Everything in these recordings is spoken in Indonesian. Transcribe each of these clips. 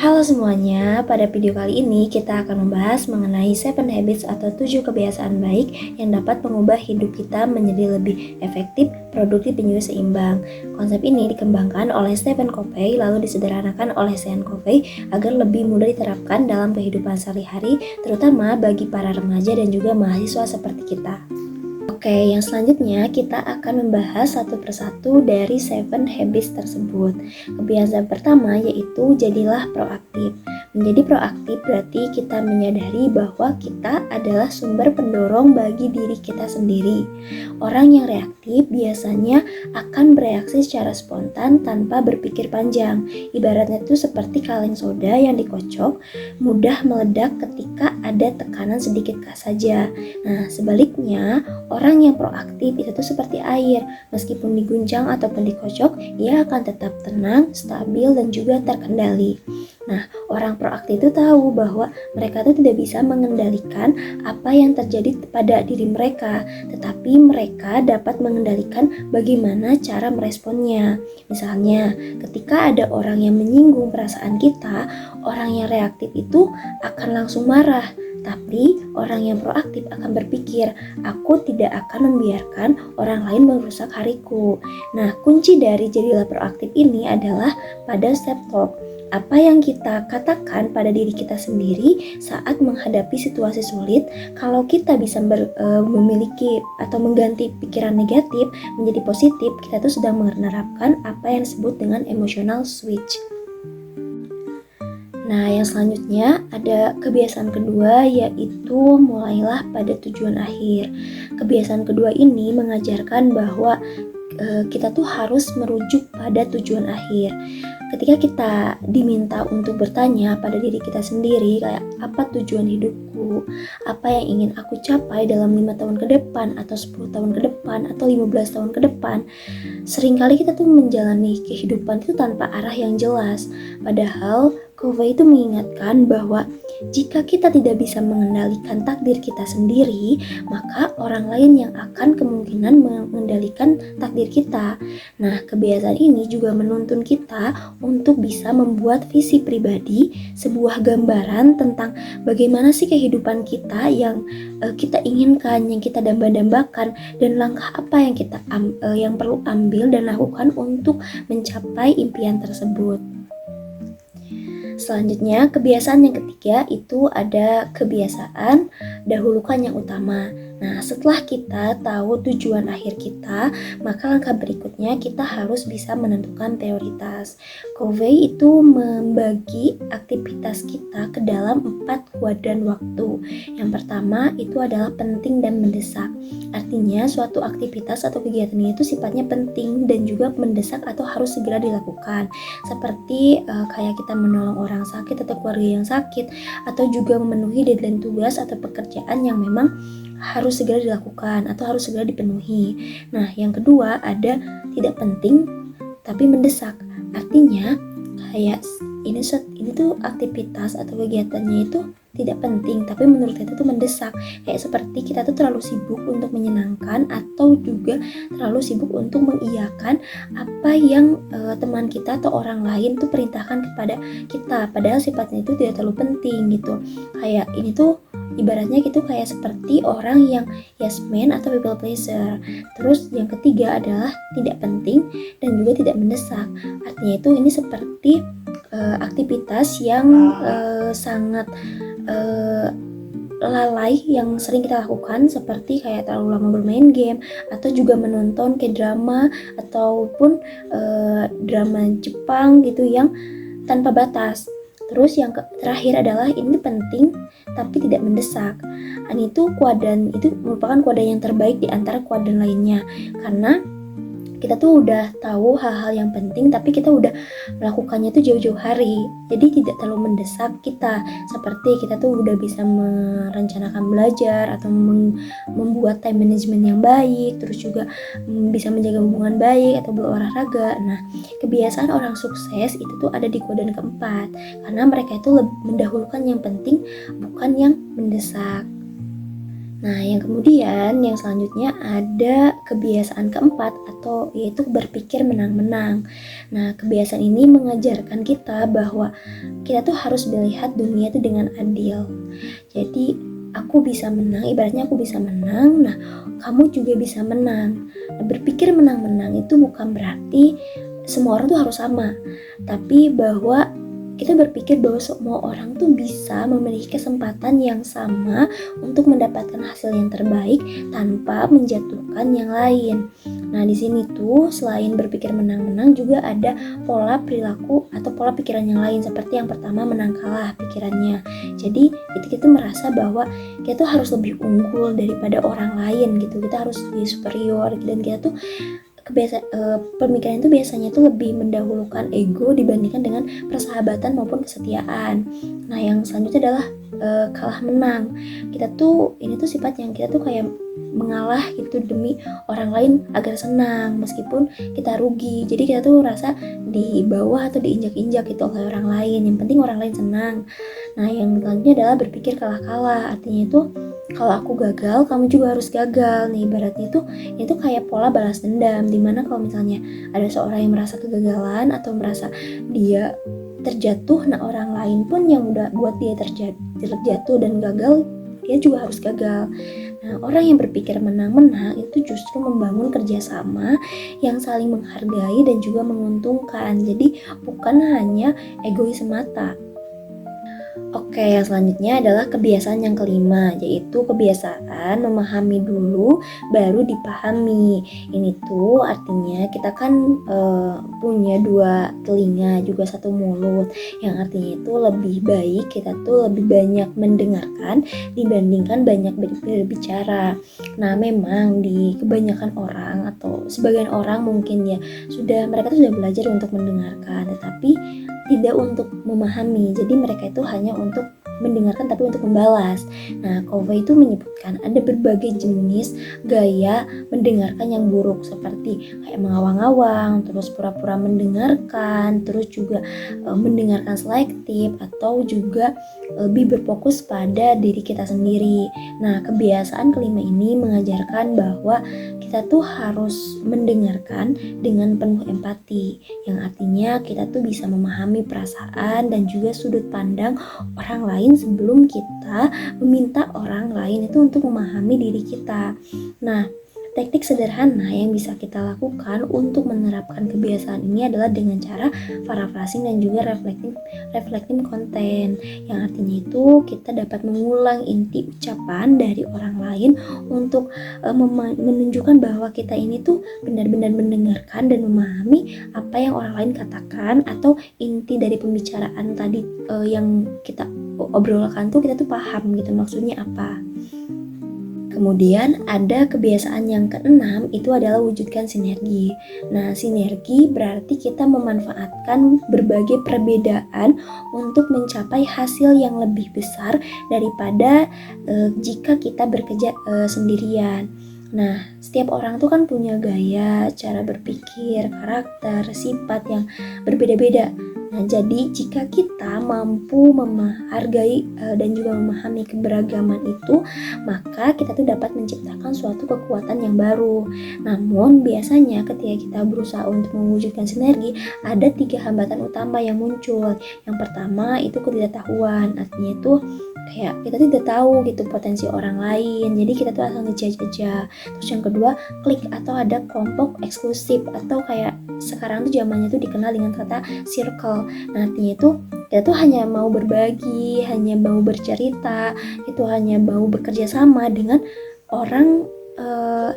Halo semuanya, pada video kali ini kita akan membahas mengenai 7 habits atau 7 kebiasaan baik yang dapat mengubah hidup kita menjadi lebih efektif, produktif, dan juga seimbang. Konsep ini dikembangkan oleh Stephen Covey lalu disederhanakan oleh Sean Covey agar lebih mudah diterapkan dalam kehidupan sehari-hari, terutama bagi para remaja dan juga mahasiswa seperti kita. Oke, yang selanjutnya kita akan membahas satu persatu dari 7 habits tersebut. Kebiasaan pertama yaitu jadilah proaktif. Menjadi proaktif berarti kita menyadari bahwa kita adalah sumber pendorong bagi diri kita sendiri. Orang yang reaktif biasanya akan bereaksi secara spontan tanpa berpikir panjang. Ibaratnya itu seperti kaleng soda yang dikocok, mudah meledak ketika ada tekanan sedikit saja. Nah, sebaliknya, orang yang proaktif itu tuh seperti air, meskipun diguncang ataupun dikocok, ia akan tetap tenang, stabil, dan juga terkendali. Nah, orang proaktif itu tahu bahwa mereka tuh tidak bisa mengendalikan apa yang terjadi pada diri mereka, tetapi mereka dapat mengendalikan bagaimana cara meresponnya. Misalnya, ketika ada orang yang menyinggung perasaan kita, orang yang reaktif itu akan langsung marah. Tapi orang yang proaktif akan berpikir, aku tidak akan membiarkan orang lain merusak hariku. Nah, kunci dari jadilah proaktif ini adalah pada self-talk. Apa yang kita katakan pada diri kita sendiri saat menghadapi situasi sulit, kalau kita bisa memiliki atau mengganti pikiran negatif menjadi positif, kita tuh sedang menerapkan apa yang disebut dengan emotional switch. Nah, yang selanjutnya ada kebiasaan kedua yaitu mulailah pada tujuan akhir. Kebiasaan kedua ini mengajarkan bahwa kita tuh harus merujuk pada tujuan akhir. Ketika kita diminta untuk bertanya pada diri kita sendiri kayak apa tujuan hidupku, apa yang ingin aku capai dalam 5 tahun ke depan atau 10 tahun ke depan atau 15 tahun ke depan, seringkali kita tuh menjalani kehidupan itu tanpa arah yang jelas. Padahal Covey itu mengingatkan bahwa jika kita tidak bisa mengendalikan takdir kita sendiri, maka orang lain yang akan kemungkinan mengendalikan takdir kita. Nah, kebiasaan ini juga menuntun kita untuk bisa membuat visi pribadi, sebuah gambaran tentang bagaimana sih kehidupan kita yang kita inginkan, yang kita damba-dambakan, dan langkah apa yang kita yang perlu ambil dan lakukan untuk mencapai impian tersebut. Selanjutnya, kebiasaan yang ketiga itu ada kebiasaan dahulukan yang utama. Nah, setelah kita tahu tujuan akhir kita, maka langkah berikutnya kita harus bisa menentukan prioritas. Covey itu membagi aktivitas kita ke dalam 4 kuadran waktu. Yang pertama itu adalah penting dan mendesak. Artinya suatu aktivitas atau kegiatan itu sifatnya penting dan juga mendesak atau harus segera dilakukan. Seperti kayak kita menolong orang sakit atau keluarga yang sakit, atau juga memenuhi deadline tugas atau pekerjaan yang memang harus segera dilakukan atau harus segera dipenuhi. Nah, yang kedua ada tidak penting tapi mendesak. Artinya kayak ini tuh aktivitas atau kegiatannya itu tidak penting tapi menurut kita tuh mendesak. Kayak seperti kita tuh terlalu sibuk untuk menyenangkan atau juga terlalu sibuk untuk mengiyakan apa yang teman kita atau orang lain tuh perintahkan kepada kita, padahal sifatnya itu tidak terlalu penting gitu. Kayak ini tuh ibaratnya gitu kayak seperti orang yang yes man atau people pleaser. Terus yang ketiga adalah tidak penting dan juga tidak mendesak. Artinya itu ini seperti aktivitas yang sangat lalai yang sering kita lakukan, seperti kayak terlalu lama bermain game atau juga menonton kayak drama ataupun drama Jepang gitu yang tanpa batas. Terus yang terakhir adalah ini penting tapi tidak mendesak. Itu kuadran itu merupakan kuadran yang terbaik di antara kuadran lainnya, karena kita tuh udah tahu hal-hal yang penting tapi kita udah melakukannya tuh jauh-jauh hari, jadi tidak terlalu mendesak kita. Seperti kita tuh udah bisa merencanakan belajar atau membuat time management yang baik, terus juga bisa menjaga hubungan baik atau berolahraga. Nah, kebiasaan orang sukses itu tuh ada di kuadran keempat, karena mereka itu lebih mendahulukan yang penting bukan yang mendesak. Nah, yang kemudian, yang selanjutnya ada kebiasaan keempat atau yaitu berpikir menang-menang. Nah, kebiasaan ini mengajarkan kita bahwa kita tuh harus melihat dunia itu dengan adil. Jadi, aku bisa menang, ibaratnya aku bisa menang, nah kamu juga bisa menang. Nah, berpikir menang-menang itu bukan berarti semua orang tuh harus sama, tapi bahwa kita berpikir bahwa semua orang tuh bisa memiliki kesempatan yang sama untuk mendapatkan hasil yang terbaik tanpa menjatuhkan yang lain. Nah, di sini tuh selain berpikir menang-menang juga ada pola perilaku atau pola pikiran yang lain, seperti yang pertama menang kalah pikirannya. Jadi itu kita merasa bahwa kita tuh harus lebih unggul daripada orang lain gitu, kita harus lebih superior, dan kita tuh pemikiran itu biasanya tuh lebih mendahulukan ego dibandingkan dengan persahabatan maupun kesetiaan. Nah, yang selanjutnya adalah kalah menang. Kita tuh ini tuh sifat yang kita tuh kayak mengalah gitu demi orang lain agar senang meskipun kita rugi. Jadi kita tuh rasa di bawah atau diinjak-injak gitu oleh orang lain. Yang penting orang lain senang. Nah, yang selanjutnya adalah berpikir kalah-kalah. Artinya itu kalau aku gagal, kamu juga harus gagal. Nih, ibaratnya itu kayak pola balas dendam, dimana kalau misalnya ada seorang yang merasa kegagalan atau merasa dia terjatuh, nah orang lain pun yang udah buat dia terjatuh dan gagal, dia juga harus gagal. Nah, orang yang berpikir menang-menang itu justru membangun kerjasama yang saling menghargai dan juga menguntungkan. Jadi bukan hanya egois semata. Oke, yang selanjutnya adalah kebiasaan yang kelima, yaitu kebiasaan memahami dulu baru dipahami. Ini tuh artinya kita kan punya dua telinga juga satu mulut, yang artinya itu lebih baik kita tuh lebih banyak mendengarkan dibandingkan banyak berbicara. Nah, memang di kebanyakan orang atau sebagian orang mungkin ya mereka tuh sudah belajar untuk mendengarkan, tetapi tidak untuk memahami. Jadi mereka itu hanya untuk mendengarkan tapi untuk membalas. Nah, Covey itu menyebutkan ada berbagai jenis gaya mendengarkan yang buruk, seperti kayak mengawang-awang, terus pura-pura mendengarkan, terus juga mendengarkan selektif, atau juga lebih berfokus pada diri kita sendiri. Nah, kebiasaan kelima ini mengajarkan bahwa kita tuh harus mendengarkan dengan penuh empati, yang artinya kita tuh bisa memahami perasaan dan juga sudut pandang orang lain sebelum kita meminta orang lain itu untuk memahami diri kita. Nah, teknik sederhana yang bisa kita lakukan untuk menerapkan kebiasaan ini adalah dengan cara paraphrasing dan juga reflecting konten, yang artinya itu kita dapat mengulang inti ucapan dari orang lain untuk menunjukkan bahwa kita ini tuh benar-benar mendengarkan dan memahami apa yang orang lain katakan, atau inti dari pembicaraan tadi yang kita obrolkan tuh kita tuh paham gitu maksudnya apa. Kemudian ada kebiasaan yang keenam, itu adalah wujudkan sinergi. Nah, sinergi berarti kita memanfaatkan berbagai perbedaan untuk mencapai hasil yang lebih besar daripada jika kita bekerja sendirian. Nah, setiap orang tuh kan punya gaya, cara berpikir, karakter, sifat yang berbeda-beda. Nah, jadi jika kita mampu menghargai dan juga memahami keberagaman itu, maka kita tuh dapat menciptakan suatu kekuatan yang baru. Namun, biasanya ketika kita berusaha untuk mewujudkan sinergi, ada 3 hambatan utama yang muncul. Yang pertama itu ketidaktahuan, artinya itu kayak kita tidak tahu gitu potensi orang lain, jadi kita tuh asal ngejudge aja. Terus yang kedua, klik atau ada kelompok eksklusif, atau kayak sekarang tuh zamannya tuh dikenal dengan kata circle. Nah, artinya itu kita tuh hanya mau berbagi, hanya mau bercerita, itu hanya mau bekerja sama dengan orang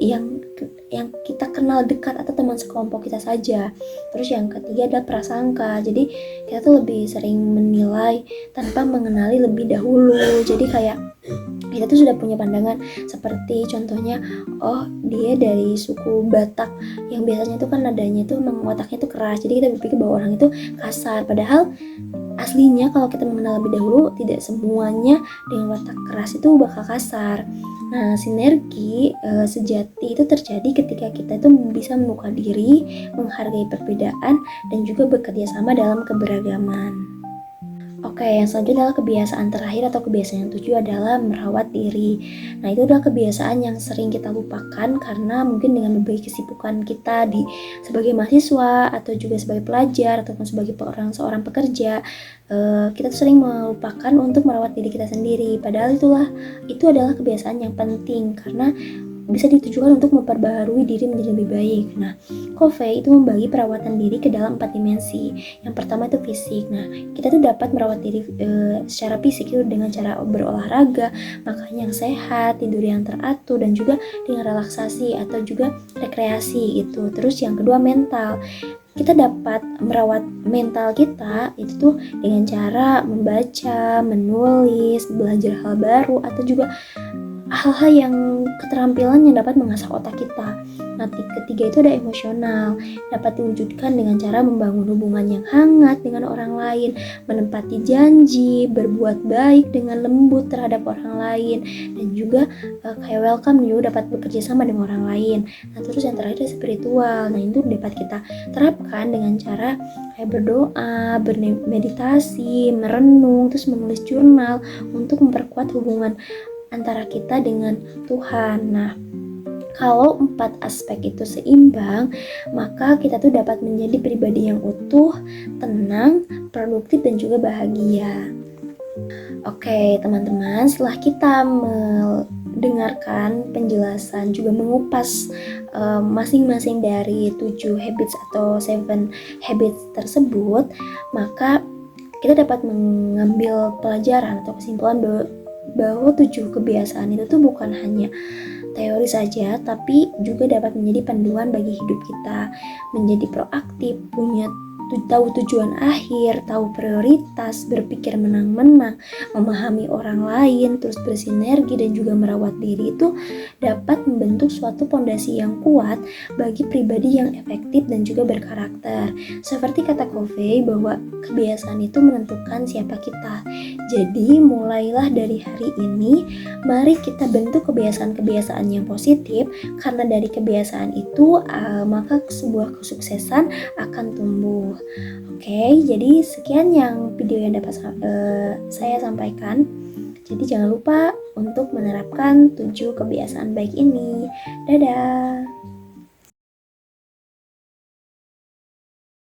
yang kita kenal dekat atau teman sekelompok kita saja. Terus yang ketiga adalah prasangka. Jadi kita tuh lebih sering menilai tanpa mengenali lebih dahulu. Jadi kayak kita tuh sudah punya pandangan, seperti contohnya, oh dia dari suku Batak yang biasanya tuh kan nadanya tuh wataknya tuh keras, jadi kita berpikir bahwa orang itu kasar, padahal aslinya kalau kita mengenal lebih dahulu, tidak semuanya dengan watak keras itu bakal kasar. Nah, sinergi sejati itu terjadi ketika kita itu bisa membuka diri, menghargai perbedaan, dan juga bekerja sama dalam keberagaman. Oke, yang selanjutnya adalah kebiasaan terakhir atau kebiasaan yang tujuh adalah merawat diri. Nah, itu adalah kebiasaan yang sering kita lupakan karena mungkin dengan berbagai kesibukan kita sebagai mahasiswa atau juga sebagai pelajar ataupun sebagai seorang pekerja, kita tuh sering melupakan untuk merawat diri kita sendiri. Padahal itu adalah kebiasaan yang penting karena bisa ditujukan untuk memperbaharui diri menjadi lebih baik. Nah, Covey itu membagi perawatan diri ke dalam 4 dimensi. Yang pertama itu fisik. Nah, kita tuh dapat merawat diri secara fisik itu dengan cara berolahraga, makan yang sehat, tidur yang teratur, dan juga dengan relaksasi atau juga rekreasi gitu. Terus yang kedua mental. Kita dapat merawat mental kita itu tuh dengan cara membaca, menulis, belajar hal baru, atau juga hal-hal yang keterampilan yang dapat mengasah otak kita. Nah, ketiga itu ada emosional, dapat diwujudkan dengan cara membangun hubungan yang hangat dengan orang lain, menepati janji, berbuat baik dengan lembut terhadap orang lain, dan juga kayak welcome juga dapat bekerja sama dengan orang lain. Nah, terus yang terakhir ada spiritual. Nah, itu dapat kita terapkan dengan cara kayak berdoa, bermeditasi, merenung, terus menulis jurnal untuk memperkuat hubungan antara kita dengan Tuhan. Nah, kalau 4 aspek itu seimbang, maka kita tuh dapat menjadi pribadi yang utuh, tenang, produktif, dan juga bahagia. Oke, teman-teman, setelah kita mendengarkan penjelasan juga mengupas masing-masing dari 7 habits atau 7 habits tersebut, maka kita dapat mengambil pelajaran atau kesimpulan bahwa 7 kebiasaan itu tuh bukan hanya teori saja, tapi juga dapat menjadi panduan bagi hidup kita, menjadi proaktif, tahu tujuan akhir, tahu prioritas, berpikir menang-menang, memahami orang lain, terus bersinergi dan juga merawat diri itu dapat membentuk suatu pondasi yang kuat bagi pribadi yang efektif dan juga berkarakter. Seperti kata Covey bahwa kebiasaan itu menentukan siapa kita. Jadi mulailah dari hari ini, mari kita bentuk kebiasaan-kebiasaan yang positif, karena dari kebiasaan itu maka sebuah kesuksesan akan tumbuh. Oke, jadi sekian yang video yang dapat saya sampaikan. Jadi jangan lupa untuk menerapkan 7 kebiasaan baik ini. Dadah.